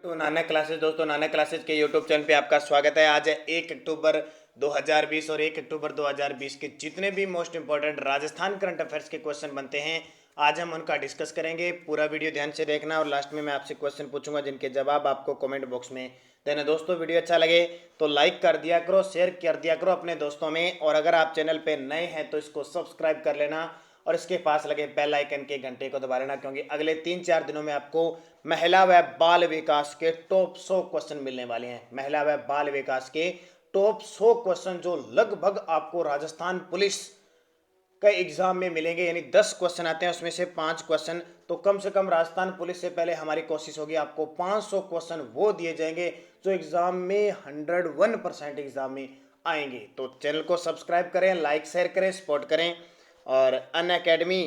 तो नानक क्लासेस दोस्तों, नानक क्लासेस के यूट्यूब चैनल पे आपका स्वागत है। आज है 1 अक्टूबर 2020 और 1 अक्टूबर 2020 के जितने भी most important Rajasthan current affairs के क्वेश्चन बनते हैं आज हम उनका डिस्कस करेंगे। पूरा वीडियो ध्यान से देखना और लास्ट में मैं आपसे क्वेश्चन पूछूंगा जिनके जवाब आपको कमेंट बॉक्स में देना। दोस्तों वीडियो अच्छा लगे तो लाइक कर दिया करो, शेयर कर दिया करो अपने दोस्तों में, और अगर आप चैनल पे नए हैं तो इसको सब्सक्राइब कर लेना और इसके पास लगे बेल आइकन के घंटे को दबा लेना, क्योंकि अगले 3-4 दिनों में आपको महिला व बाल विकास के टॉप 100 क्वेश्चन मिलने वाले हैं। महिला व बाल विकास के टॉप 100 क्वेश्चन जो लगभग आपको राजस्थान पुलिस का एग्जाम में मिलेंगे, यानी 10 क्वेश्चन आते हैं उसमें से 5 क्वेश्चन, तो कम से कम राजस्थान पुलिस से पहले हमारी कोशिश होगी आपको 500 क्वेश्चन वो दिए जाएंगे जो एग्जाम में 101% एग्जाम में आएंगे। तो चैनल को सब्सक्राइब करें, लाइक शेयर करें, सपोर्ट करें। और अन अकेडमी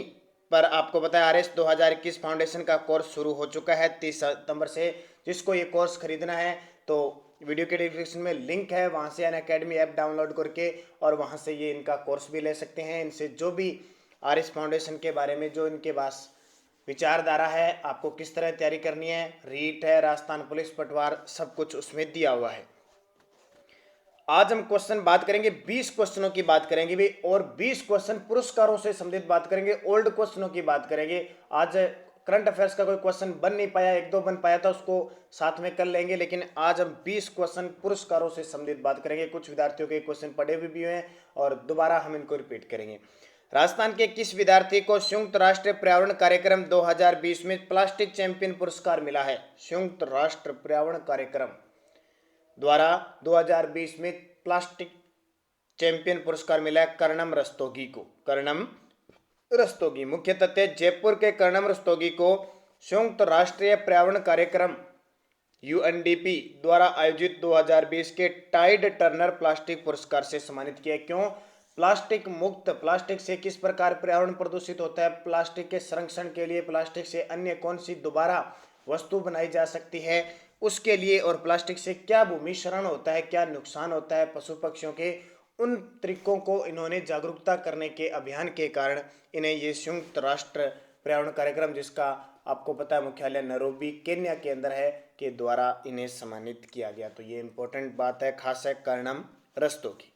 पर आपको पता है RS 2021 फाउंडेशन का कोर्स शुरू हो चुका है 30 सितंबर से। जिसको ये कोर्स खरीदना है तो वीडियो के डिस्क्रिप्शन में लिंक है, वहाँ से अन अकेडमी ऐप डाउनलोड करके और वहाँ से ये इनका कोर्स भी ले सकते हैं। इनसे जो भी RS फाउंडेशन के बारे में जो इनके पास विचारधारा है, आपको किस तरह तैयारी करनी है, रीट है, राजस्थान पुलिस पटवार, सब कुछ उसमें दिया हुआ है। आज हम क्वेश्चन बात करेंगे, 20 क्वेश्चनों की बात करेंगे भी, और 20 क्वेश्चन पुरस्कारों से संबंधित बात करेंगे, ओल्ड क्वेश्चनों की बात करेंगे। आज करंट अफेयर्स का कोई क्वेश्चन बन नहीं पाया, 1-2 बन पाया था, उसको साथ में कर लेंगे, लेकिन आज हम 20 क्वेश्चन पुरस्कारों से संबंधित बात करेंगे। कुछ विद्यार्थियों के क्वेश्चन पढ़े हुए भी हैं और दोबारा हम इनको रिपीट करेंगे। राजस्थान के किस विद्यार्थी को संयुक्त राष्ट्र पर्यावरण कार्यक्रम 2020 में प्लास्टिक चैंपियन पुरस्कार मिला है? संयुक्त राष्ट्र पर्यावरण कार्यक्रम द्वारा 2020 में प्लास्टिक चैंपियन पुरस्कार मिला है कर्णम रस्तोगी को। कर्णम रस्तोगी, मुख्य तथ्य, जयपुर के कर्णम रस्तोगी को संयुक्त राष्ट्रीय पर्यावरण कार्यक्रम UNDP द्वारा आयोजित 2020 के टाइड टर्नर प्लास्टिक पुरस्कार से सम्मानित किया। क्यों? प्लास्टिक मुक्त, प्लास्टिक से किस प्रकार पर्यावरण प्रदूषित होता है, प्लास्टिक के संरक्षण के लिए प्लास्टिक से अन्य कौन सी दोबारा वस्तु बनाई जा सकती है उसके लिए, और प्लास्टिक से क्या भूमि क्षरण होता है, क्या नुकसान होता है पशु पक्षियों के, उन तरीकों को इन्होंने जागरूकता करने के अभियान के कारण इन्हें ये संयुक्त राष्ट्र पर्यावरण कार्यक्रम, जिसका आपको पता है मुख्यालय नैरोबी केन्या के अंदर है, के द्वारा इन्हें सम्मानित किया गया। तो ये इंपॉर्टेंट बात है, खास है कर्णम रस्तोगी।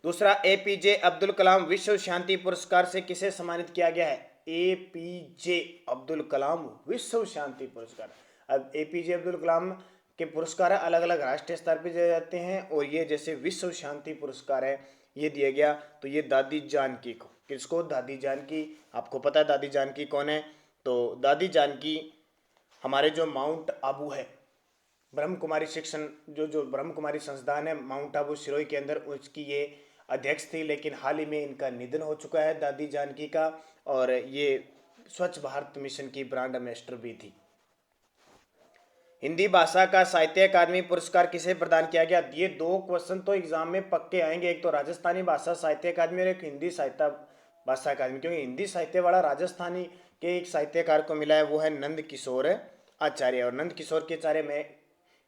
दूसरा, APJ अब्दुल कलाम विश्व शांति पुरस्कार से किसे सम्मानित किया गया है? APJ अब्दुल कलाम विश्व शांति पुरस्कार। अब APJ अब्दुल कलाम के पुरस्कार अलग अलग राष्ट्रीय स्तर पर दिए जाते हैं, और ये जैसे विश्व शांति पुरस्कार है ये दिया गया तो ये दादी जानकी को। किसको? दादी जानकी। आपको पता है दादी जानकी कौन है? तो दादी जानकी हमारे जो माउंट आबू है, ब्रह्म कुमारी शिक्षण जो ब्रह्म कुमारी संस्थान है माउंट आबू सिरोही के अंदर, उसकी ये अध्यक्ष थी, लेकिन हाल ही में इनका निधन हो चुका है दादी जानकी का। और ये स्वच्छ भारत मिशन की ब्रांड एम्बेसडर भी थी। हिंदी भाषा का साहित्य अकादमी पुरस्कार किसे प्रदान किया गया? ये 2 क्वेश्चन तो एग्जाम में पक्के आएंगे, एक तो राजस्थानी भाषा साहित्य अकादमी और एक हिंदी साहित्य भाषा अकादमी, क्योंकि हिंदी साहित्य वाला राजस्थानी के एक साहित्यकार को मिला है, वो है नंद किशोर आचार्य। और नंद किशोर के आचार्य में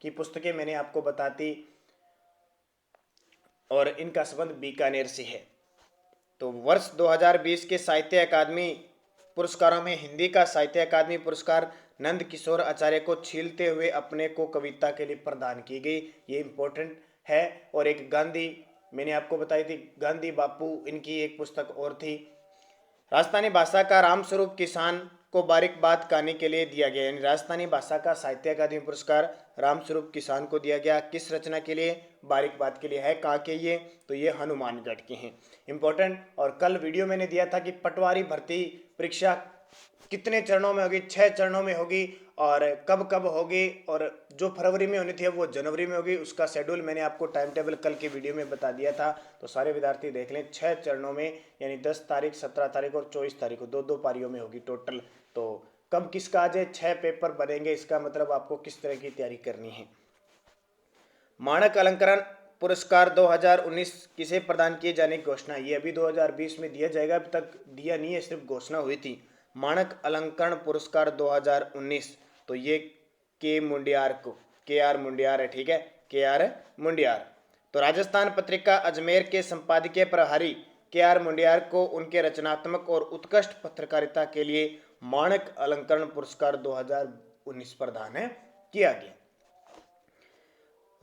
की पुस्तकें मैंने आपको बताती, और इनका संबंध बीकानेर से है। तो वर्ष 2020 के साहित्य अकादमी पुरस्कारों में हिंदी का साहित्य अकादमी पुरस्कार नंद किशोर आचार्य को छीलते हुए अपने को कविता के लिए प्रदान की गई। ये इंपॉर्टेंट है। और एक गांधी, मैंने आपको बताई थी गांधी बापू, इनकी एक पुस्तक और थी। राजस्थानी भाषा का रामस्वरूप किसान को बारीक बात कहानी के लिए दिया गया, यानी राजस्थानी भाषा का साहित्य अकादमी पुरस्कार रामस्वरूप किसान को दिया गया। किस रचना के लिए? बारीक बात के लिए। है कहाँ के ये? तो ये हनुमानगढ़ के हैं। इंपॉर्टेंट। और कल वीडियो मैंने दिया था कि पटवारी भर्ती परीक्षा कितने चरणों में होगी? 6 चरणों में होगी। और कब कब होगी? और जो फरवरी में होनी थी वो जनवरी में होगी। उसका शेड्यूल मैंने आपको टाइम टेबल कल के वीडियो में बता दिया था, तो सारे विद्यार्थी देख लें। 6 चरणों में, यानी 10 तारीख, 17 तारीख और 24 तारीख को 2-2 पारियों में होगी टोटल। तो कब किसका आज 6 पेपर बनेंगे, इसका मतलब आपको किस तरह की तैयारी करनी है। माणक अलंकरण पुरस्कार 2019 किसे प्रदान किए जाने की घोषणा? ये अभी 2020 में दिया जाएगा, अभी तक दिया नहीं है, सिर्फ घोषणा हुई थी। माणक अलंकरण पुरस्कार 2019, तो ये KR मुंडियार है, ठीक है, KR मुंडियार। तो राजस्थान पत्रिका अजमेर के संपादकीय प्रभारी KR मुंडियार को उनके रचनात्मक और उत्कृष्ट पत्रकारिता के लिए माणक अलंकरण पुरस्कार 2019 प्रदान किया गया।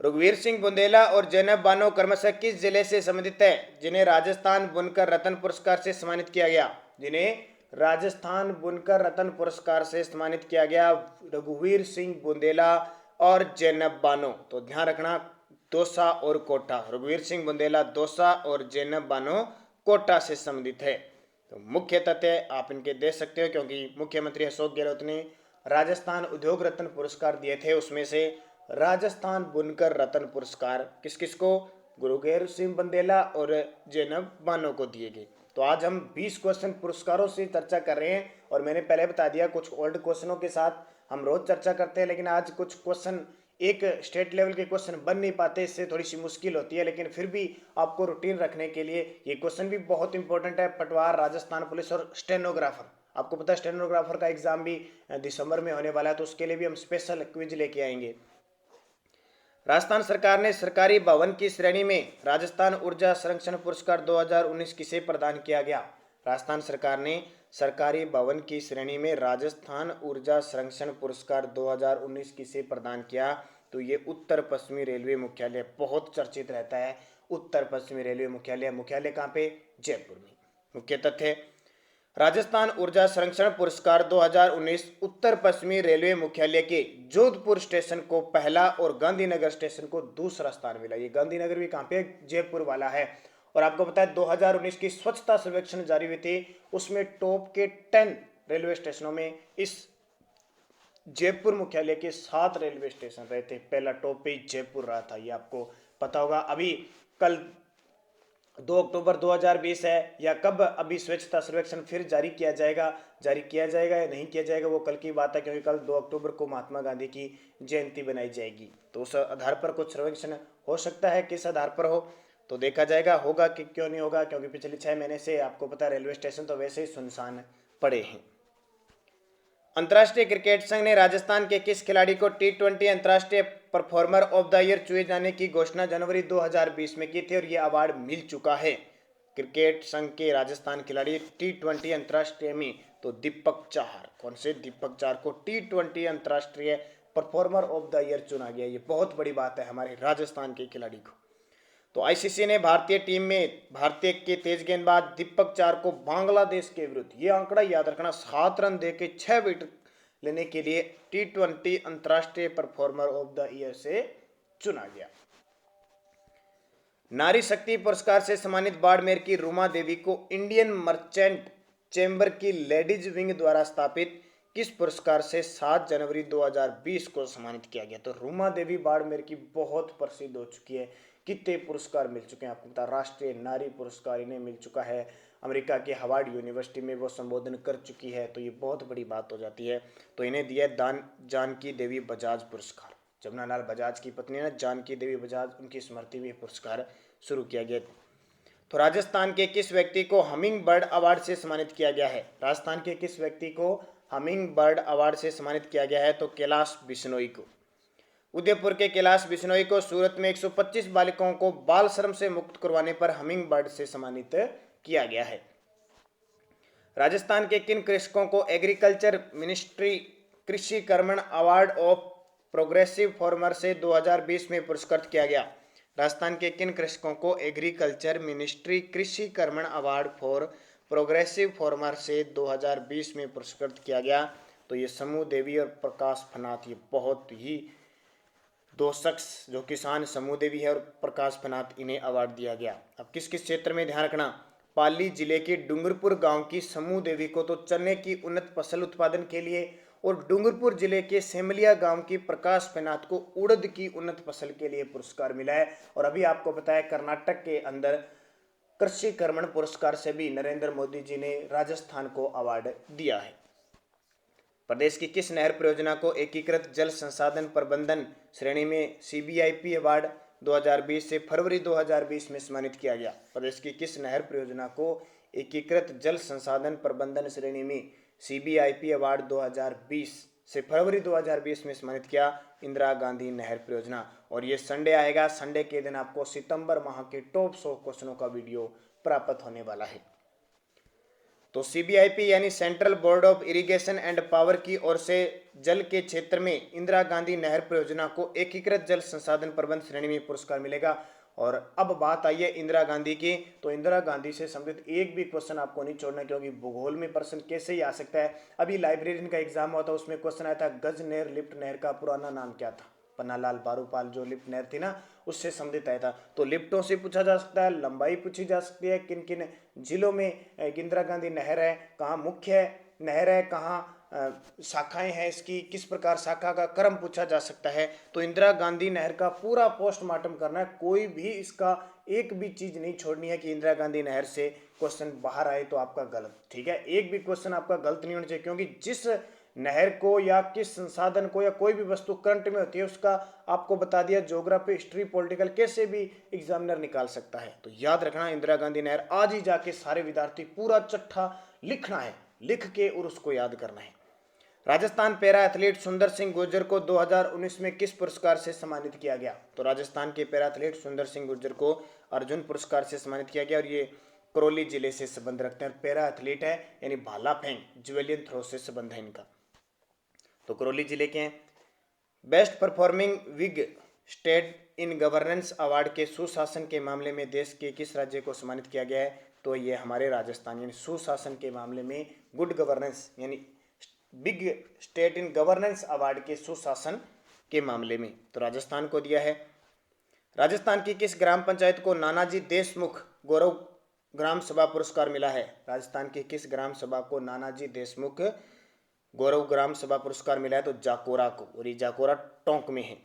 रघुवीर सिंह बुंदेला और जैनब बानो क्रमशः किस जिले से संबंधित है, जिन्हें राजस्थान बुनकर रत्न पुरस्कार से सम्मानित किया गया? जिन्हें राजस्थान बुनकर रत्न पुरस्कार से सम्मानित किया गया, रघुवीर सिंह बुंदेला और जैनब बानो। तो ध्यान रखना, दौसा और कोटा। रघुवीर सिंह बुंदेला दौसा और जैनब बानो कोटा से संबंधित है। तो मुख्य तथ्य आप इनके दे सकते हो, क्योंकि मुख्यमंत्री अशोक गहलोत ने राजस्थान उद्योग रत्न पुरस्कार दिए थे, उसमें से राजस्थान बुनकर रत्न पुरस्कार किस किस को? रघुवीर सिंह बुंदेला और जैनब बानो को दिए गए। तो आज हम 20 क्वेश्चन पुरस्कारों से चर्चा कर रहे हैं, और मैंने पहले बता दिया कुछ ओल्ड क्वेश्चनों के साथ हम रोज चर्चा करते हैं, लेकिन आज कुछ क्वेश्चन एक स्टेट लेवल के क्वेश्चन बन नहीं पाते, इससे थोड़ी सी मुश्किल होती है, लेकिन फिर भी आपको रूटीन रखने के लिए ये क्वेश्चन भी बहुत इंपॉर्टेंट है। पटवार, राजस्थान पुलिस और स्टेनोग्राफर, आपको पता है स्टेनोग्राफर का एग्जाम भी दिसंबर में होने वाला है, तो उसके लिए भी हम स्पेशल क्विज लेके आएंगे। राजस्थान सरकार ने सरकारी भवन की श्रेणी में राजस्थान ऊर्जा संरक्षण पुरस्कार 2019 किसे प्रदान किया गया? राजस्थान सरकार ने सरकारी भवन की श्रेणी में राजस्थान ऊर्जा संरक्षण पुरस्कार 2019 किसे प्रदान किया? तो ये उत्तर पश्चिमी रेलवे मुख्यालय, बहुत चर्चित रहता है उत्तर पश्चिमी रेलवे मुख्यालय। मुख्यालय कहाँ पे? जयपुर में। मुख्य तथ्य, राजस्थान ऊर्जा संरक्षण पुरस्कार 2019 उत्तर पश्चिमी रेलवे मुख्यालय के जोधपुर स्टेशन को पहला और गांधीनगर स्टेशन को दूसरा स्थान मिला। ये गांधीनगर भी कहाँ पे? जयपुर वाला है। और आपको पता है 2019 की स्वच्छता सर्वेक्षण जारी हुई थी, उसमें टॉप के 10 रेलवे स्टेशनों में इस जयपुर मुख्यालय के 7 रेलवे स्टेशन रहे थे। पहला टॉप पे जयपुर रहा था, ये आपको पता होगा। अभी कल 2 अक्टूबर 2020 है, या कब अभी स्वच्छता सर्वेक्षण फिर जारी किया जाएगा या नहीं किया जाएगा, वो कल की बात है, क्योंकि कल 2 अक्टूबर को महात्मा गांधी की जयंती बनाई जाएगी। तो उस आधार पर कुछ सर्वेक्षण हो सकता है, किस आधार पर हो तो देखा जाएगा, होगा कि क्यों नहीं होगा, क्योंकि पिछले 6 महीने से आपको पता है रेलवे स्टेशन तो वैसे ही सुनसान पड़े हैं। अंतर्राष्ट्रीय क्रिकेट संघ ने राजस्थान के किस खिलाड़ी को T20 अंतर्राष्ट्रीय परफॉर्मर ऑफ द ईयर चुने जाने की घोषणा जनवरी 2020 में की थी, और यह अवार्ड मिल चुका है। क्रिकेट संघ के राजस्थान खिलाड़ी T20 अंतर्राष्ट्रीय में, तो दीपक चाहर, कौन से? दीपक चाहर को T20 अंतर्राष्ट्रीय परफॉर्मर ऑफ द ईयर चुना गया। ये बहुत बड़ी बात है हमारे राजस्थान के खिलाड़ी को। तो आईसीसी ने भारतीय टीम में भारतीय के तेज गेंदबाज दीपक चाहर को बांग्लादेश के विरुद्ध, ये आंकड़ा याद रखना, 7 रन देके 6 विकेट लेने के लिए T20 अंतर्राष्ट्रीय परफॉर्मर ऑफ द ईयर से चुना गया। नारी शक्ति पुरस्कार से सम्मानित बाड़मेर की रूमा देवी को इंडियन मर्चेंट चैम्बर की लेडीज विंग द्वारा स्थापित किस पुरस्कार से 7 जनवरी 2020 को सम्मानित किया गया? तो रूमा देवी बाड़मेर की बहुत प्रसिद्ध हो चुकी है, कितने पुरस्कार मिल चुके हैं आपको पता, राष्ट्रीय नारी पुरस्कार इन्हें मिल चुका है, अमेरिका के हार्वर्ड यूनिवर्सिटी में वो संबोधन कर चुकी है, तो ये बहुत बड़ी बात हो जाती है। तो इन्हें दिया जानकी देवी बजाज पुरस्कार, जमुनालाल बजाज की पत्नी है जानकी देवी बजाज, उनकी स्मृति में पुरस्कार शुरू किया गया। तो राजस्थान के किस व्यक्ति को हमिंग बर्ड अवार्ड से सम्मानित किया गया है? राजस्थान के किस व्यक्ति को हमिंग बर्ड अवार्ड से सम्मानित किया गया है? तो कैलाश बिश्नोई को। उदयपुर के कैलाश बिश्नोई को सूरत में 125 बालिकाओं को बाल श्रम से मुक्त करवाने पर हमिंग बर्ड से सम्मानित किया गया है। राजस्थान के किन कृषकों को एग्रीकल्चर मिनिस्ट्री कृषि कर्मण अवार्ड ऑफ प्रोग्रेसिव फार्मर से 2020 में पुरस्कृत किया गया? राजस्थान के किन कृषकों को एग्रीकल्चर मिनिस्ट्री कृषि कर्मण अवार्ड फॉर प्रोग्रेसिव फार्मर से 2020 में पुरस्कृत किया गया? तो ये समूह देवी और प्रकाश फनाथ, ये बहुत ही 2 शख्स जो किसान समूह देवी है और प्रकाश फनाथ, इन्हें अवार्ड दिया गया। अब किस किस क्षेत्र में ध्यान रखना, पाली जिले के डूंगरपुर गांव की समूह देवी को तो चने की उन्नत फसल उत्पादन के लिए, और डूंगरपुर जिले के सेमलिया गांव की प्रकाश फनाथ को उड़द की उन्नत फसल के लिए पुरस्कार मिला है। और अभी आपको पता है कर्नाटक के अंदर कृषि कर्मण पुरस्कार से भी नरेंद्र मोदी जी ने राजस्थान को अवार्ड दिया है। प्रदेश की किस नहर परियोजना को एकीकृत जल संसाधन प्रबंधन श्रेणी में CBIP अवार्ड 2020 से फरवरी 2020 में सम्मानित किया गया? प्रदेश की किस नहर परियोजना को एकीकृत जल संसाधन प्रबंधन श्रेणी में CBIP अवार्ड 2020 से फरवरी 2020 में सम्मानित किया? इंदिरा गांधी नहर परियोजना। और ये संडे आएगा, संडे के दिन आपको सितंबर माह के टॉप 100 क्वेश्चनों का वीडियो प्राप्त होने वाला है। तो सीबीआईपी यानी central board of irrigation and power की ओर से जल के क्षेत्र में इंदिरा गांधी नहर परियोजना को एकीकृत जल संसाधन प्रबंध श्रेणी में पुरस्कार मिलेगा। और अब बात आई है इंदिरा गांधी की, तो इंदिरा गांधी से संबंधित एक भी क्वेश्चन आपको नहीं छोड़ना, क्योंकि भूगोल में प्रश्न कैसे ही आ सकता है। अभी लाइब्रेरियन का एग्जाम हुआ था, उसमें क्वेश्चन आया था गज नहर लिफ्ट नहर का पुराना नाम क्या था। पन्नालाल बारूपाल जो लिफ्ट नहर थी ना, उससे संबंधित आया था। तो लिफ्टों से पूछा जा सकता है, लंबाई पूछी जा सकती है, किन किन जिलों में इंदिरा गांधी नहर है, कहाँ मुख्य नहर है, कहाँ शाखाएं हैं इसकी, किस प्रकार शाखा का क्रम पूछा जा सकता है। तो इंदिरा गांधी नहर का पूरा पोस्टमार्टम करना है, कोई भी इसका एक भी चीज नहीं छोड़नी है कि इंदिरा गांधी नहर से क्वेश्चन बाहर आए तो आपका गलत, ठीक है। एक भी क्वेश्चन आपका गलत नहीं होना चाहिए, क्योंकि जिस नहर को या किस संसाधन को या कोई भी वस्तु करंट में होती है उसका आपको बता दिया, ज्योग्राफी हिस्ट्री पॉलिटिकल कैसे भी एग्जामिनर निकाल सकता है। तो याद रखना इंदिरा गांधी नहर, आज ही जाके सारे विद्यार्थी पूरा चट्ठा लिखना है, लिख के और उसको याद करना है। राजस्थान पैरा एथलीट सुंदर सिंह गुर्जर को 2019 में किस पुरस्कार से सम्मानित किया गया। तो राजस्थान के पैरा एथलीट सुंदर सिंह गुर्जर को अर्जुन पुरस्कार से सम्मानित किया गया, और ये करौली जिले से संबंध रखते हैं। पैरा एथलीट है यानी भाला फेंक ज्वेलियन थ्रो से संबंध है इनका, तो करौली जिले के हैं। Best performing big state in governance award के सुशासन के मामले में देश के किस राज्य को सम्मानित किया गया है। तो ये हमारे राजस्थान, यानी सुशासन के मामले में गुड गवर्नेंस यानी big state in governance award के सुशासन के मामले में तो राजस्थान को दिया है। राजस्थान की किस ग्राम पंचायत को नानाजी देशमुख गौरव ग्राम सभा पुरस्कार मिला है। राजस्थान की किस ग्राम सभा को नानाजी देशमुख गौरव ग्राम सभा पुरस्कार मिला है। तो जाकोरा को, और ये जाकोरा टोंक में है।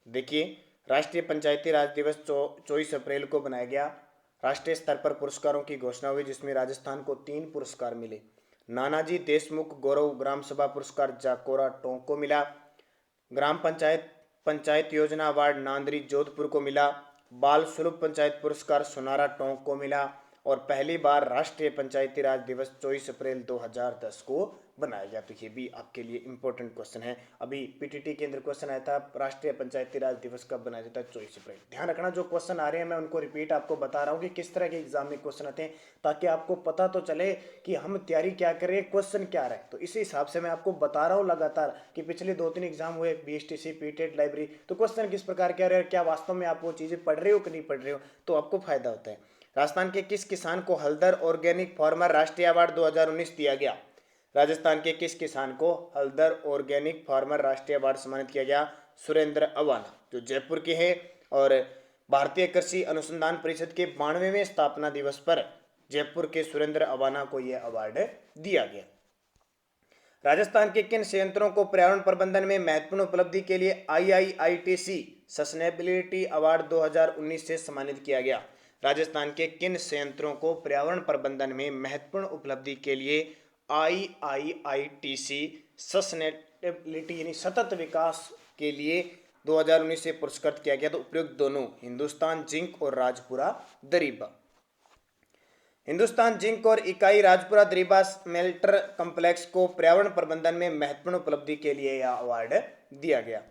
देखिए, राष्ट्रीय पंचायती राज दिवस 24 अप्रैल को बनाया गया। राष्ट्रीय स्तर पर पुरस्कारों की घोषणा हुई, जिसमें राजस्थान को 3 पुरस्कार मिले। नानाजी देशमुख गौरव ग्राम सभा पुरस्कार जाकोरा टोंक को मिला। ग्राम पंचायत योजना अवार्ड नांदरी जोधपुर को मिला। बाल स्वरूप पंचायत पुरस्कार सोनारा टोंक को मिला। और पहली बार राष्ट्रीय पंचायती राज दिवस 24 अप्रैल 2010 को बनाया गया। तो ये भी आपके लिए इंपॉर्टेंट क्वेश्चन है। अभी पीटीटी के अंदर क्वेश्चन आया था राष्ट्रीय पंचायती राज दिवस कब बनाया जाता है, 24 अप्रैल। ध्यान रखना, जो क्वेश्चन आ रहे हैं मैं उनको रिपीट आपको बता रहा हूँ कि किस तरह के एग्जाम में क्वेश्चन आते हैं, ताकि आपको पता तो चले कि हम तैयारी क्या कर रहे हैं, क्वेश्चन क्या रहा है। तो इसी हिसाब से मैं आपको बता रहा हूँ लगातार कि पिछले 2-3 एग्जाम हुए, बीएसटीसी, पीटेट, लाइब्रेरी, तो क्वेश्चन किस प्रकार क्या रहे हैं, क्या वास्तव में आप वो चीजें पढ़ रहे हो कि नहीं पढ़ रहे हो, तो आपको फायदा होता है। राजस्थान के किस किसान को हल्दर ऑर्गेनिक फार्मर राष्ट्रीय अवार्ड 2019 दिया गया। राजस्थान के किस किसान को हल्दर ऑर्गेनिक फार्मर राष्ट्रीय अवार्ड सम्मानित किया गया। सुरेंद्र अवाना, जो जयपुर के हैं। और भारतीय कृषि अनुसंधान परिषद के 92वें स्थापना दिवस पर जयपुर के सुरेंद्र अवाना को यह अवार्ड दिया गया। राजस्थान के किन संयंत्रों को पर्यावरण प्रबंधन में महत्वपूर्ण उपलब्धि के लिए IIITC सस्टेनेबिलिटी अवार्ड 2019 से सम्मानित किया गया। राजस्थान के किन संयंत्रों को पर्यावरण प्रबंधन में महत्वपूर्ण उपलब्धि के लिए IIITC सस्टेनेबिलिटी यानी सतत विकास के लिए 2019 से पुरस्कृत किया गया। तो उपयुक्त दोनों हिंदुस्तान जिंक और राजपुरा दरीबा। हिंदुस्तान जिंक और इकाई राजपुरा दरीबा स्मेल्टर कॉम्प्लेक्स को पर्यावरण प्रबंधन में महत्वपूर्ण उपलब्धि के लिए यह अवार्ड दिया गया।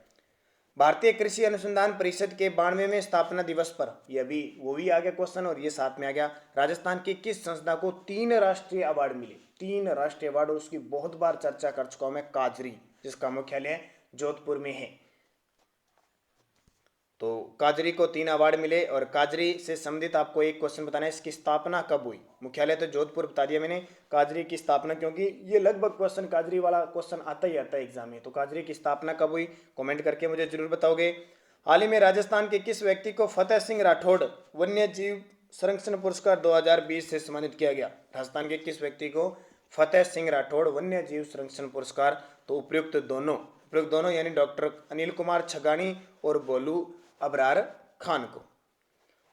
भारतीय कृषि अनुसंधान परिषद के 92वें स्थापना दिवस पर, यह भी वो भी आ गया क्वेश्चन और ये साथ में आ गया। राजस्थान की किस संस्था को 3 राष्ट्रीय अवार्ड मिले। 3 राष्ट्रीय अवार्ड, और उसकी बहुत बार चर्चा कर चुका हूं मैं, काजरी, जिसका मुख्यालय जोधपुर में है। तो काजरी को 3 अवार्ड मिले। और काजरी से संबंधित आपको एक क्वेश्चन बताना है, इसकी स्थापना कब हुई। मुख्यालय तो जोधपुर बता दिया मैंने, काजरी की स्थापना, क्योंकि ये लगभग क्वेश्चन काजरी वाला क्वेश्चन आता ही आता है एग्जाम में। तो काजरी की स्थापना कब हुई, कमेंट करके मुझे जरूर बताओगे। हाल ही में राजस्थान के किस व्यक्ति को फतेह सिंह राठौड़ वन्य जीव संरक्षण पुरस्कार 2020 से सम्मानित किया गया। राजस्थान के किस व्यक्ति को फतेह सिंह राठौड़ वन्य जीव संरक्षण पुरस्कार। तो उपयुक्त दोनों यानी डॉक्टर अनिल कुमार छगानी और बोलू अबरार खान को।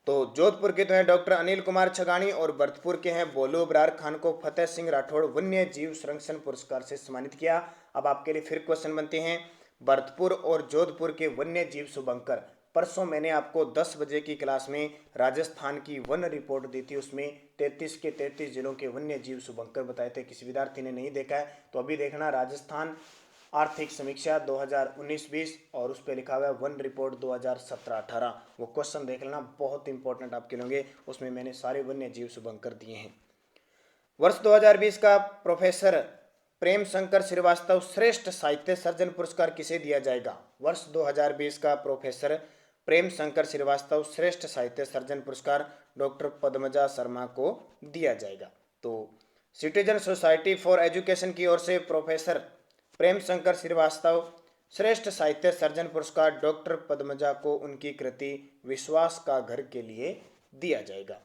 तो जोधपुर के तो हैं डॉक्टर अनिल कुमार छगानी, और भरतपुर के हैं बोलू अबरार खान को फतेह सिंह राठौड़ वन्य जीव संरक्षण पुरस्कार से सम्मानित किया। अब आपके लिए फिर क्वेश्चन बनते हैं, भरतपुर और जोधपुर के वन्य जीव शुभंकर। परसों मैंने आपको 10 बजे की क्लास में राजस्थान की वन रिपोर्ट दी थी, उसमें 33 के 33 जिलों के वन्य जीव शुभंकर बताए थे। किसी विद्यार्थी ने नहीं देखा है तो अभी देखना, राजस्थान आर्थिक समीक्षा 2019-20 और उस पर लिखा हुआ है वन रिपोर्ट 2017-18, वो क्वेश्चन देख लेना, बहुत इंपॉर्टेंट आपके लिए होंगे। उसमें मैंने सारे वन्य जीव शुभंकर दिए हैं। वर्ष 2020 का प्रोफेसर प्रेम शंकर श्रीवास्तव श्रेष्ठ साहित्य सर्जन पुरस्कार किसे दिया जाएगा? वर्ष 2020 का प्रोफेसर प्रेम शंकर श्रीवास्तव श्रेष्ठ साहित्य सर्जन पुरस्कार डॉक्टर पद्मजा शर्मा को दिया जाएगा। तो सिटीजन सोसाइटी फॉर एजुकेशन की ओर से प्रोफेसर प्रेम शंकर श्रीवास्तव श्रेष्ठ साहित्य सर्जन पुरस्कार डॉक्टर पद्मजा को उनकी कृति विश्वास का घर के लिए दिया जाएगा।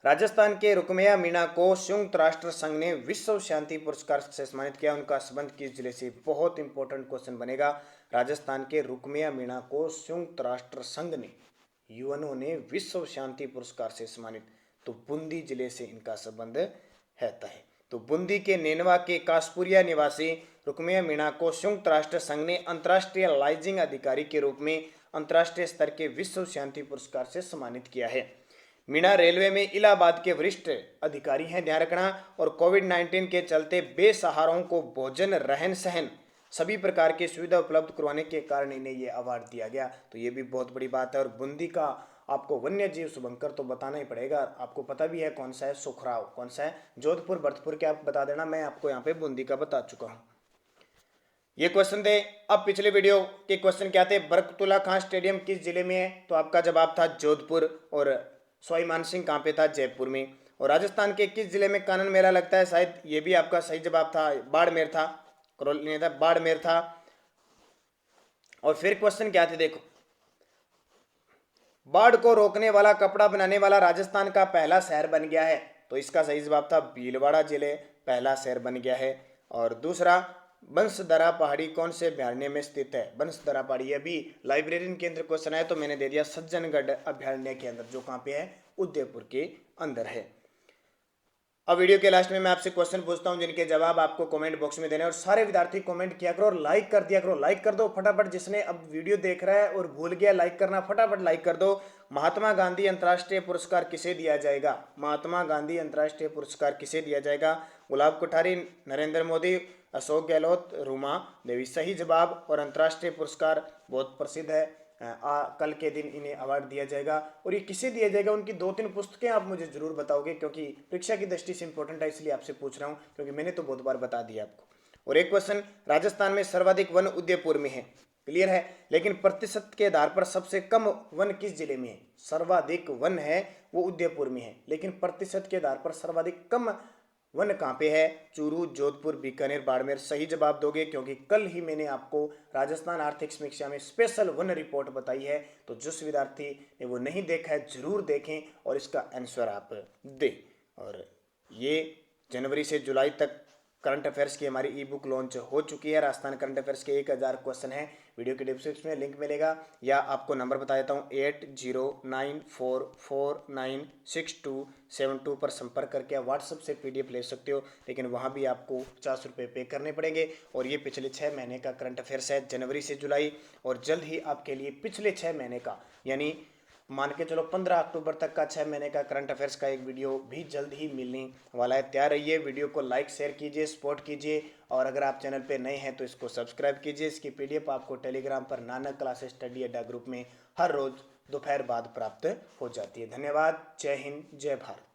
राजस्थान के रुकमैया मीणा को संयुक्त राष्ट्र संघ ने विश्व शांति पुरस्कार से सम्मानित किया। उनका संबंध किस जिले से? बहुत इंपॉर्टेंट क्वेश्चन बनेगा। राजस्थान के रुकमैया मीणा को संयुक्त राष्ट्र संघ ने, यूएनओ ने विश्व शांति पुरस्कार से सम्मानित, तो बूंदी जिले से इनका संबंध रहता है। तो बूंदी के नेनवा के कासपुरिया निवासी रुकमैया मीणा को संयुक्त राष्ट्र संघ ने अंतर्राष्ट्रीय लाइजिंग अधिकारी के रूप में अंतर्राष्ट्रीय स्तर के विश्व शांति पुरस्कार से सम्मानित किया है। मीणा रेलवे में इलाहाबाद के वरिष्ठ अधिकारी हैं, ध्यान रखना। और कोविड-19 के चलते बेसहाराओं को भोजन, रहन सहन सभी प्रकार की सुविधा उपलब्ध करवाने के कारण इन्हें ये अवार्ड दिया गया। तो ये भी बहुत बड़ी बात है। और बूंदी का आपको वन्य जीव शुभंकर तो बताना ही पड़ेगा। आपको पता भी है कौन सा है, सुखराव। कौन सा है? जोधपुर, भरतपुर के आप बता देना, मैं आपको यहाँ पे बूंदी का बता चुका हूँ। ये क्वेश्चन थे। अब पिछले वीडियो के क्वेश्चन क्या थे? बरकतुल्ला खान स्टेडियम किस जिले में है? तो आपका जवाब था जोधपुर। और सवाई मानसिंह कहाँ पे था? जयपुर में। और राजस्थान के किस जिले में कानन मेला लगता है? शायद ये भी आपका सही जवाब था, बाड़मेर था, करौली नहीं था, बाड़मेर था। और फिर क्वेश्चन क्या थे? देखो, बाढ़ को रोकने वाला कपड़ा बनाने वाला राजस्थान का पहला शहर बन गया है। तो इसका सही जवाब था भीलवाड़ा जिले पहला शहर बन गया है। और दूसरा, बंसदरा पहाड़ी कौन से अभयारण्य में स्थित है? बंसदरा पहाड़ी, ये भी लाइब्रेरियन केंद्र क्वेश्चन है, तो मैंने दे दिया सज्जनगढ़ अभयारण्य के अंदर, जो कहाँ पे है? उदयपुर के अंदर है। अब वीडियो के लास्ट में मैं आपसे क्वेश्चन पूछता हूं, जिनके जवाब आपको कमेंट बॉक्स में देने। और सारे विद्यार्थी कमेंट किया करो और लाइक कर दिया करो। लाइक कर दो फटाफट, जिसने अब वीडियो देख रहा है और भूल गया लाइक करना, फटाफट लाइक कर दो। महात्मा गांधी अंतर्राष्ट्रीय पुरस्कार किसे दिया जाएगा? महात्मा गांधी अंतर्राष्ट्रीय पुरस्कार किसे दिया जाएगा? गुलाब कोठारी, नरेंद्र मोदी, अशोक गहलोत, रूमा देवी। सही जवाब। और अंतर्राष्ट्रीय पुरस्कार बहुत प्रसिद्ध है, कल के दिन इन्हें अवार्ड दिया जाएगा। और ये किसे दिया जाएगा? उनकी 2-3 पुस्तकें आप मुझे जरूर बताओगे, क्योंकि परीक्षा की दृष्टि से इंपॉर्टेंट है, इसलिए आपसे पूछ रहा हूँ, क्योंकि मैंने तो बहुत बार बता दिया आपको। और एक क्वेश्चन, राजस्थान में सर्वाधिक वन उदयपुर में है, क्लियर है, लेकिन प्रतिशत के आधार पर सबसे कम वन किस जिले में है? सर्वाधिक वन है वो उदयपुर में है, लेकिन प्रतिशत के आधार पर सर्वाधिक कम वन कहाँ पे है? चूरू, जोधपुर, बीकानेर, बाड़मेर। सही जवाब दोगे, क्योंकि कल ही मैंने आपको राजस्थान आर्थिक समीक्षा में स्पेशल वन रिपोर्ट बताई है। तो जिस विद्यार्थी ने वो नहीं देखा है जरूर देखें और इसका आंसर आप दें। और ये जनवरी से जुलाई तक करंट अफेयर्स की हमारी ई बुक लॉन्च हो चुकी है। राजस्थान करंट अफेयर्स के 1000 क्वेश्चन है। वीडियो के डिस्क्रिप्शन में लिंक मिलेगा, या आपको नंबर बता देता हूँ 8094496272 पर संपर्क करके आप व्हाट्सएप से PDF ले सकते हो, लेकिन वहाँ भी आपको 50 रुपये पे करने पड़ेंगे। और ये पिछले 6 महीने का करंट अफेयर्स है, जनवरी से जुलाई। और जल्द ही आपके लिए पिछले 6 महीने का, यानी मान के चलो 15 अक्टूबर तक का 6 महीने का करंट अफेयर्स का एक वीडियो भी जल्द ही मिलने वाला है। तैयार रहिए, वीडियो को लाइक शेयर कीजिए, सपोर्ट कीजिए। और अगर आप चैनल पे नए हैं तो इसको सब्सक्राइब कीजिए। इसकी PDF आपको टेलीग्राम पर नानक क्लासेस स्टडी अड्डा ग्रुप में हर रोज दोपहर बाद प्राप्त हो जाती है। धन्यवाद। जय हिंद, जय भारत।